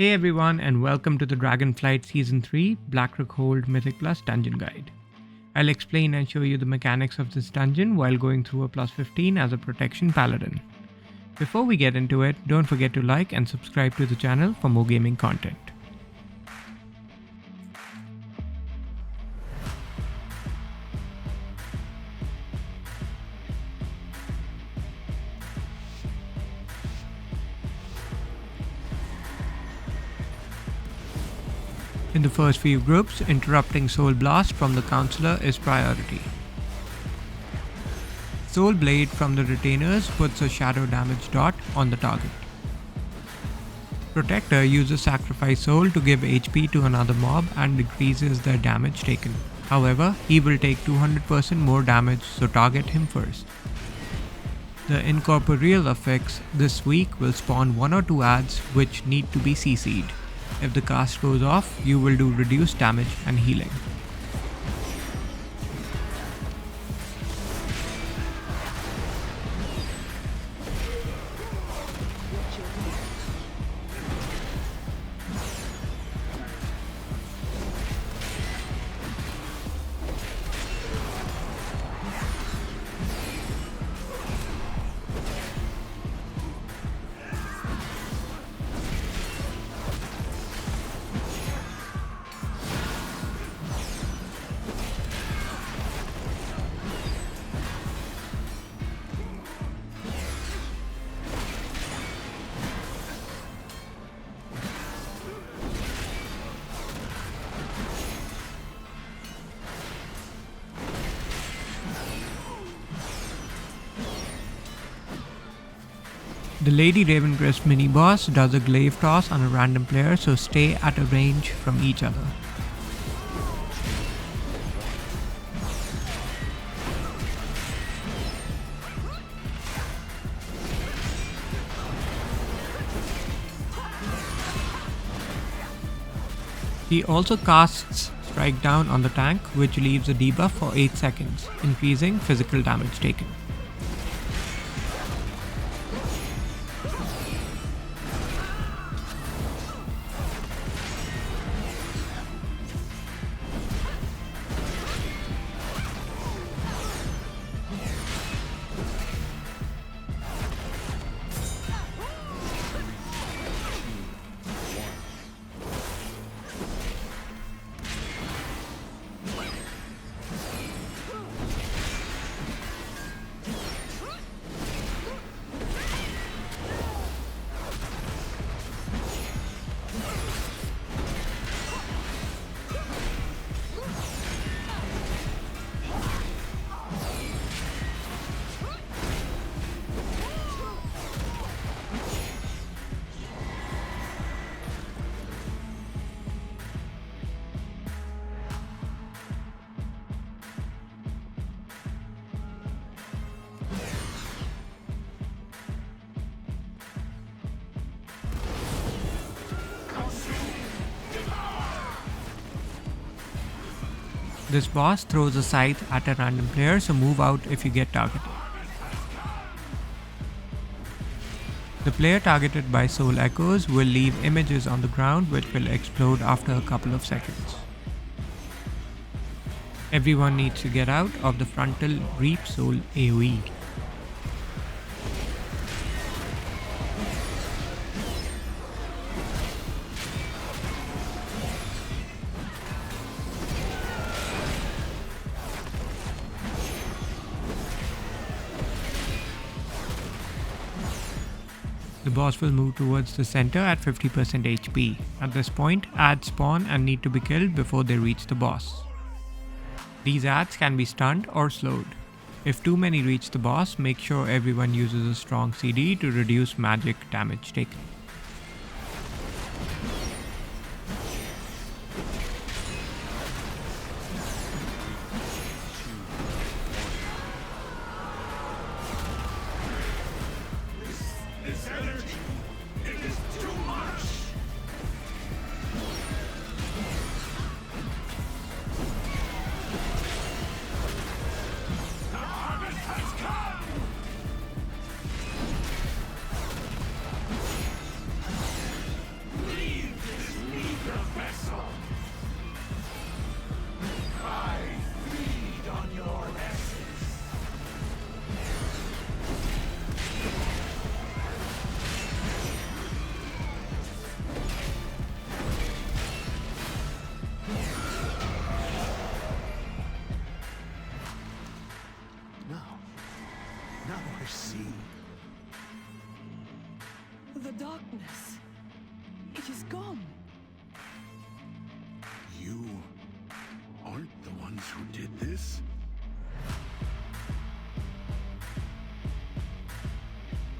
Hey everyone, and welcome to the Dragonflight Season 3 Blackrock Hold Mythic Plus Dungeon Guide. I'll explain and show you the mechanics of this dungeon while going through a plus 15 as a protection paladin. Before we get into it, don't forget to like and subscribe to the channel for more gaming content. In the first few groups, interrupting Soul Blast from the Counselor is priority. Soul Blade from the Retainers puts a shadow damage dot on the target. Protector uses Sacrifice Soul to give HP to another mob and decreases their damage taken. However, he will take 200% more damage, so target him first. The Incorporeal effects this week will spawn 1 or 2 adds which need to be CC'd. If the cast goes off, you will do reduced damage and healing. The Lady Ravencrest mini-boss does a glaive toss on a random player, so stay at a range from each other. He also casts Strike Down on the tank, which leaves a debuff for 8 seconds, increasing physical damage taken. This boss throws a scythe at a random player, so move out if you get targeted. The player targeted by Soul Echoes will leave images on the ground which will explode after a couple of seconds. Everyone needs to get out of the frontal Reap Soul AoE. The boss will move towards the center at 50% HP. At this point, adds spawn and need to be killed before they reach the boss. These adds can be stunned or slowed. If too many reach the boss, make sure everyone uses a strong CD to reduce magic damage taken. did this?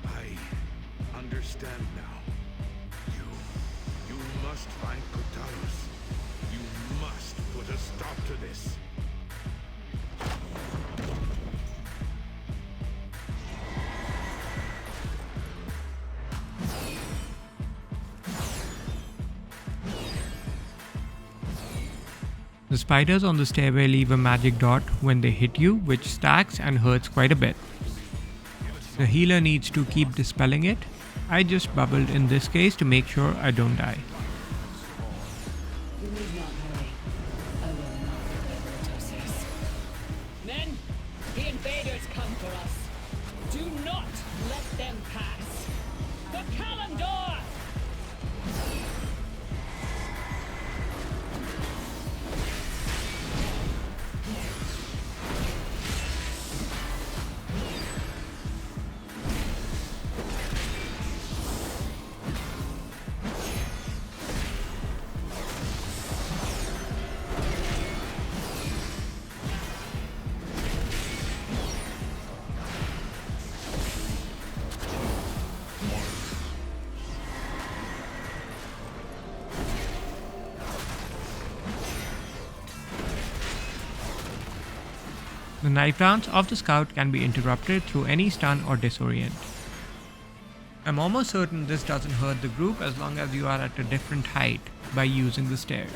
I understand now. You must find Kur'talos. You must put a stop to this. The spiders on the stairway leave a magic dot when they hit you, which stacks and hurts quite a bit. The healer needs to keep dispelling it. I just bubbled in this case to make sure I don't die. You need not hurry. I will not forget your process. Men, the invaders come for us. Do not let them pass. The calendar! The knife dance of the scout can be interrupted through any stun or disorient. I'm almost certain this doesn't hurt the group as long as you are at a different height by using the stairs.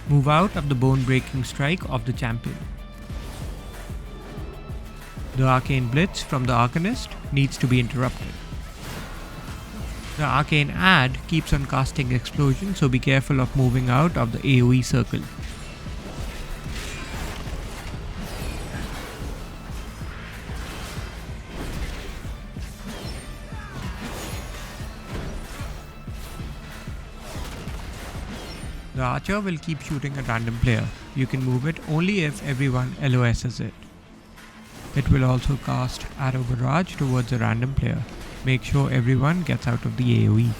Move out of the bone-breaking strike of the champion. The arcane blitz from the arcanist needs to be interrupted. The arcane add keeps on casting explosion, so be careful of moving out of the AoE circle. The archer will keep shooting at random player. You can move it only if everyone LOSs it. It will also cast Arrow Barrage towards a random player. Make sure everyone gets out of the AoE.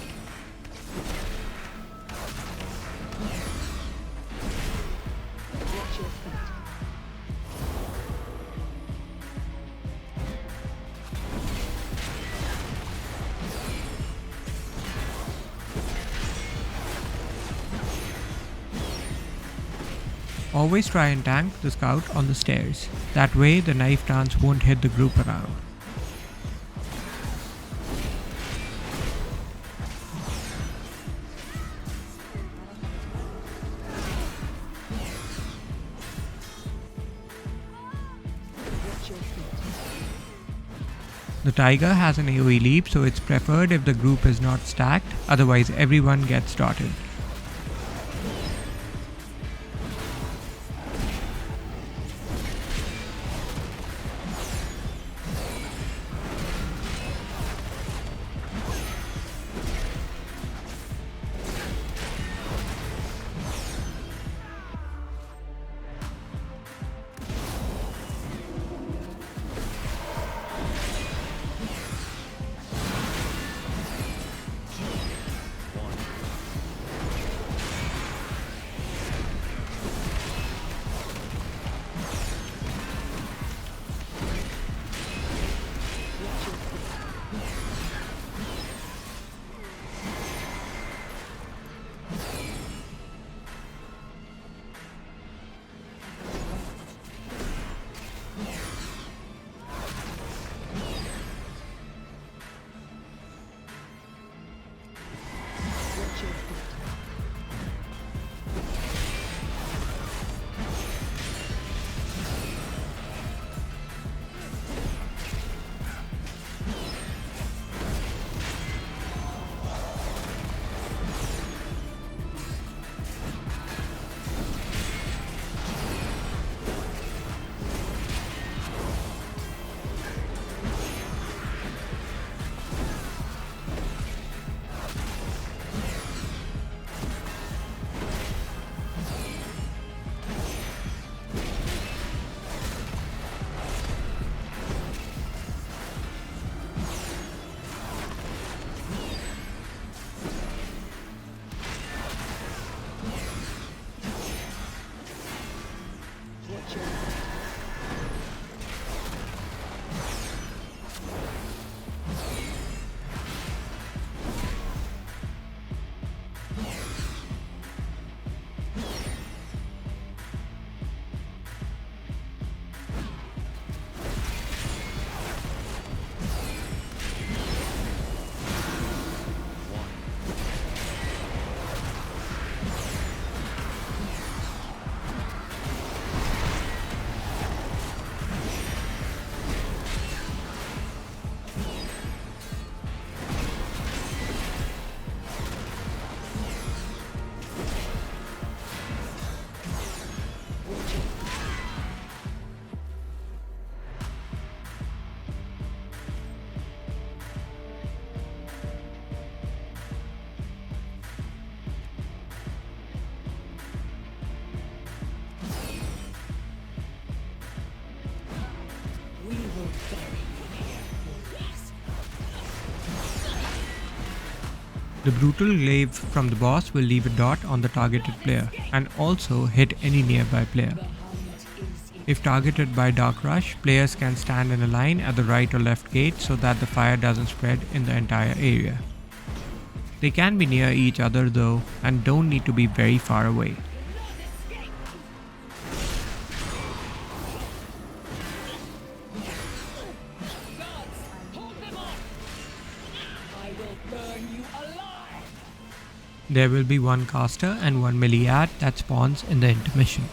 Always try and tank the scout on the stairs. That way the knife dance won't hit the group around. The tiger has an AoE leap, so it's preferred if the group is not stacked, otherwise everyone gets dotted. The brutal glaive from the boss will leave a dot on the targeted player and also hit any nearby player. If targeted by Dark Rush, players can stand in a line at the right or left gate so that the fire doesn't spread in the entire area. They can be near each other though and don't need to be very far away. There will be one caster and one melee ad that spawns in the intermission.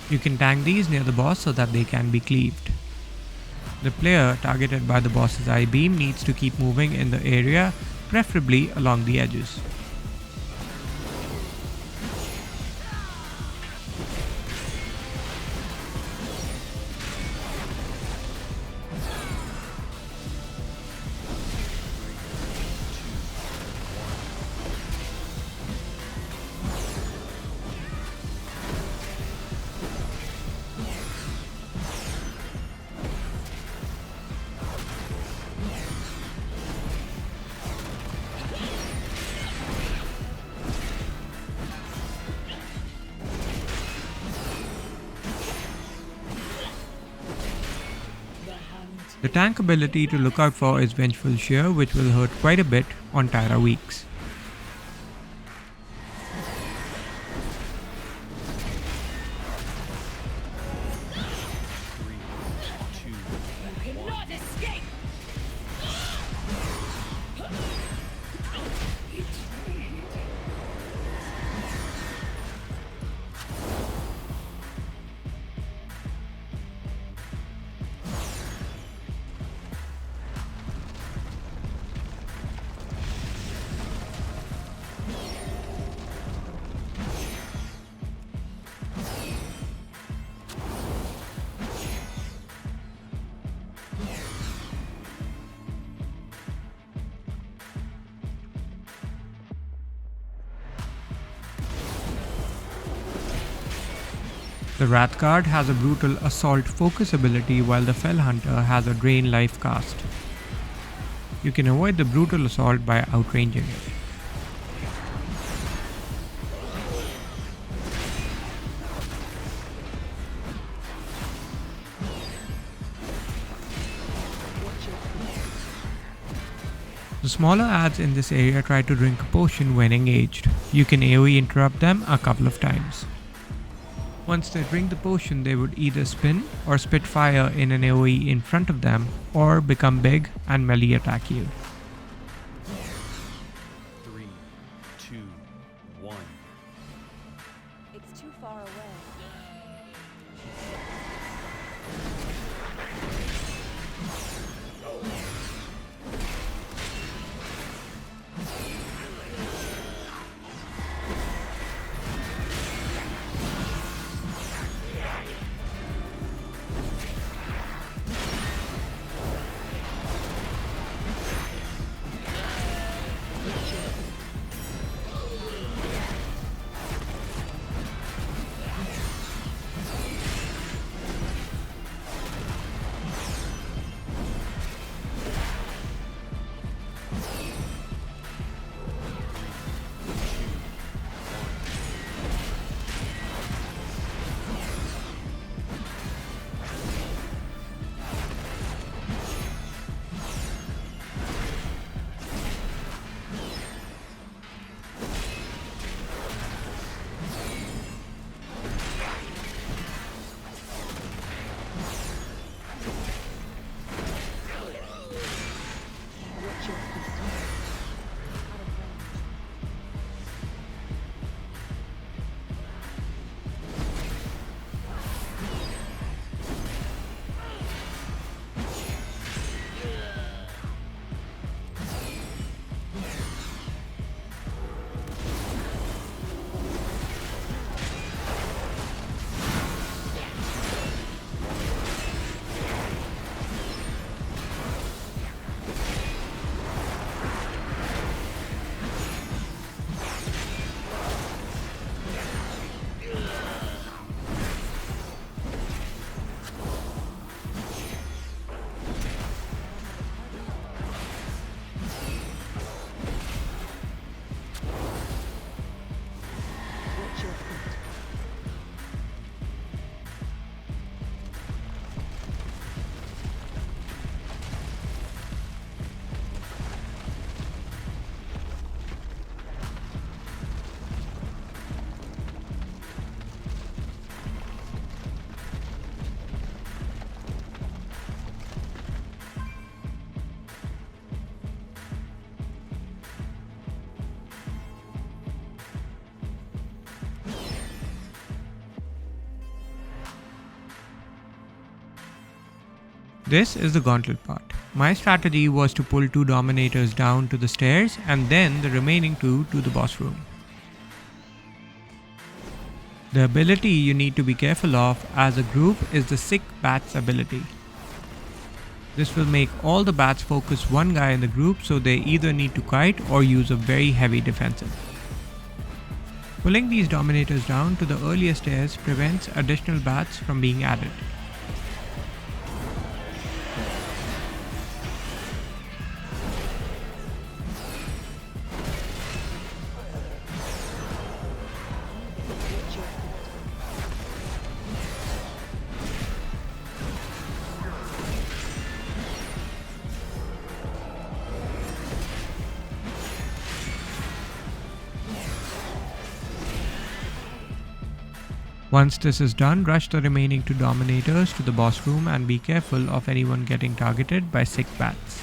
You can tank these near the boss so that they can be cleaved. The player targeted by the boss's eye beam needs to keep moving in the area, preferably along the edges. The tank ability to look out for is Vengeful Shear, which will hurt quite a bit on Tyra weaks. The Wrath card has a brutal assault focus ability while the Fell Hunter has a drain life cast. You can avoid the brutal assault by outranging it. The smaller adds in this area try to drink a potion when engaged. You can AoE interrupt them a couple of times. Once they drink the potion, they would either spin or spit fire in an AoE in front of them, or become big and melee attack you. 3, 2, 1. It's too far away. This is the gauntlet part. My strategy was to pull 2 dominators down to the stairs and then the remaining 2 to the boss room. The ability you need to be careful of as a group is the Sick Bats ability. This will make all the bats focus one guy in the group, so they either need to kite or use a very heavy defensive. Pulling these dominators down to the earlier stairs prevents additional bats from being added. Once this is done, rush the remaining 2 dominators to the boss room and be careful of anyone getting targeted by sick bats.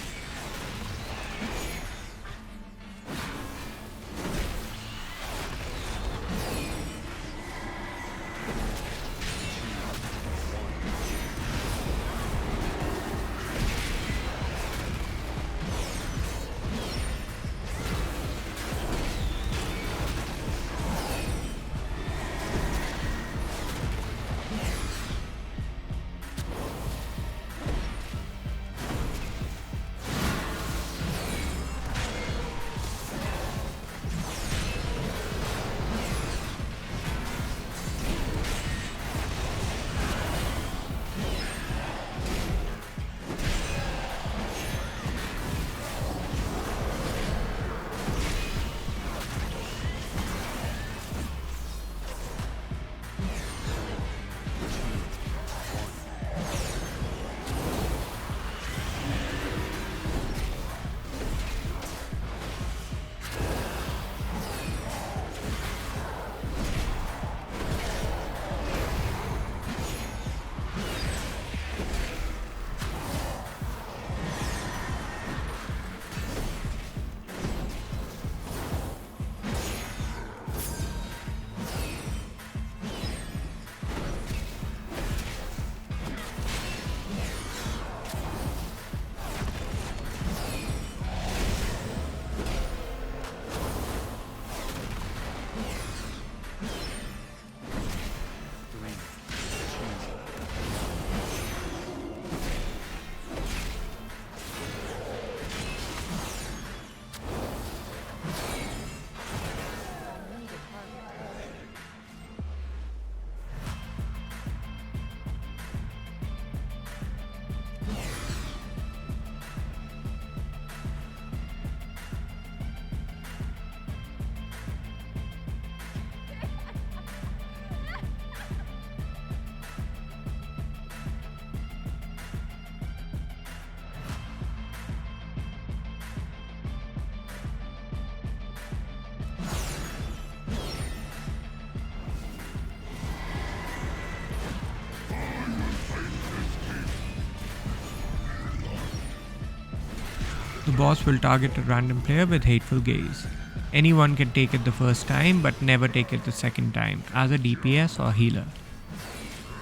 The boss will target a random player with Hateful Gaze. Anyone can take it the first time but never take it the second time as a DPS or healer.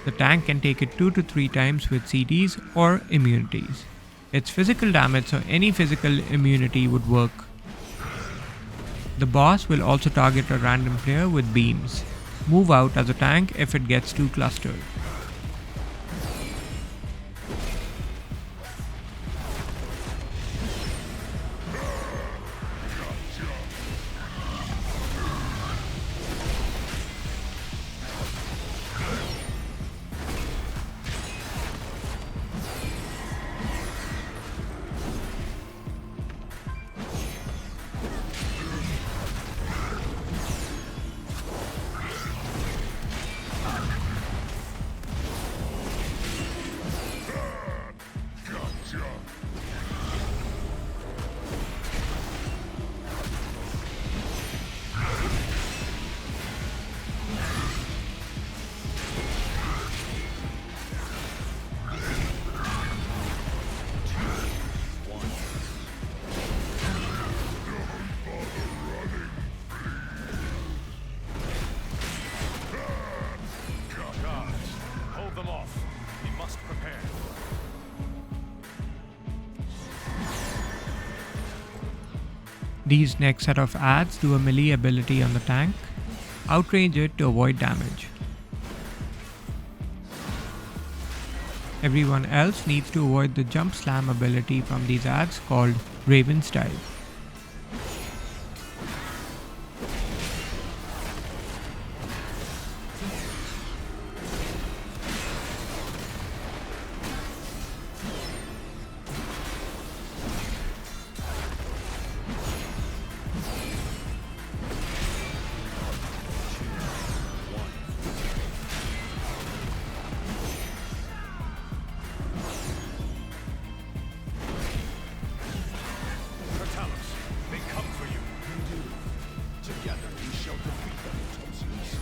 The tank can take it 2 to 3 times with CDs or immunities. Its physical damage, so any physical immunity would work. The boss will also target a random player with beams. Move out as a tank if it gets too clustered. These next set of adds do a melee ability on the tank. Outrange it to avoid damage. Everyone else needs to avoid the jump slam ability from these adds called Raven's Dive. Kur'talos, they come for you. Together we shall defeat them, Totsius.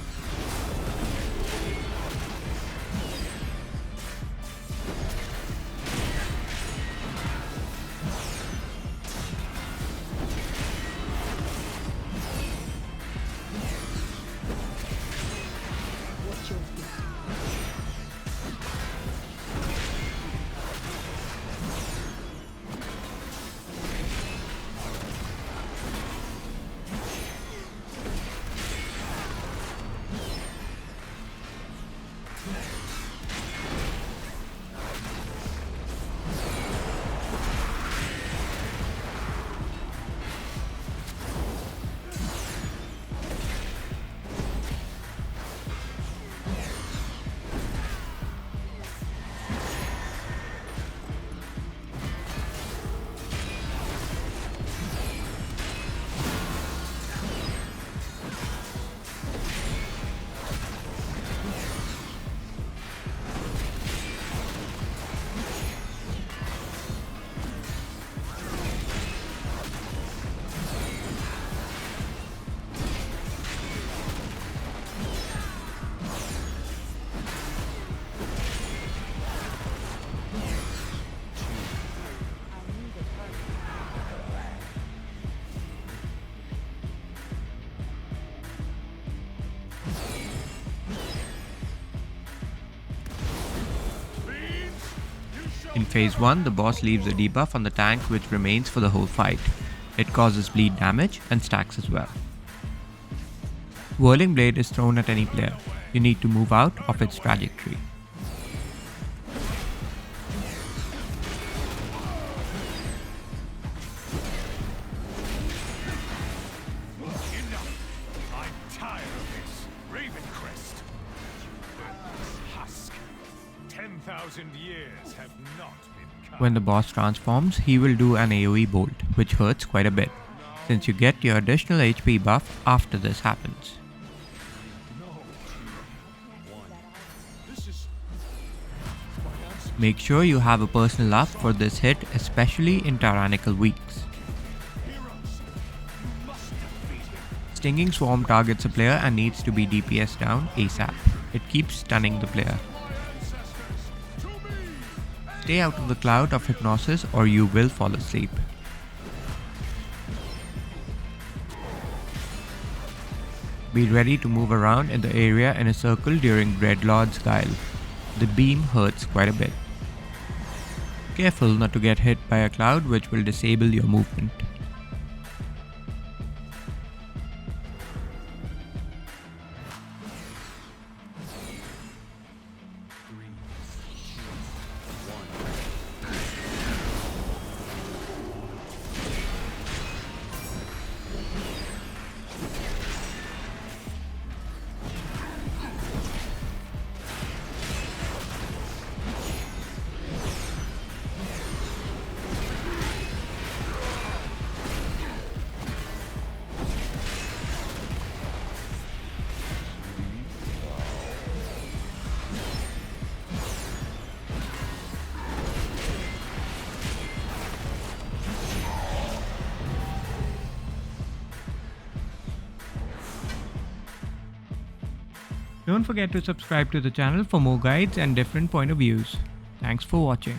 In phase 1, the boss leaves a debuff on the tank which remains for the whole fight. It causes bleed damage and stacks as well. Whirling Blade is thrown at any player. You need to move out of its trajectory. Enough! I'm tired of this. Ravencrest. Husk. 10,000 years have not been cut. When the boss transforms, he will do an AoE bolt, which hurts quite a bit, since you get your additional HP buff after this happens. Make sure you have a personal love for this hit, especially in tyrannical weeks. Stinging Swarm targets a player and needs to be DPS down ASAP. It keeps stunning the player. Stay out of the cloud of hypnosis or you will fall asleep. Be ready to move around in the area in a circle during Dreadlord's Guile. The beam hurts quite a bit. Careful not to get hit by a cloud which will disable your movement. Don't forget to subscribe to the channel for more guides and different point of views. Thanks for watching.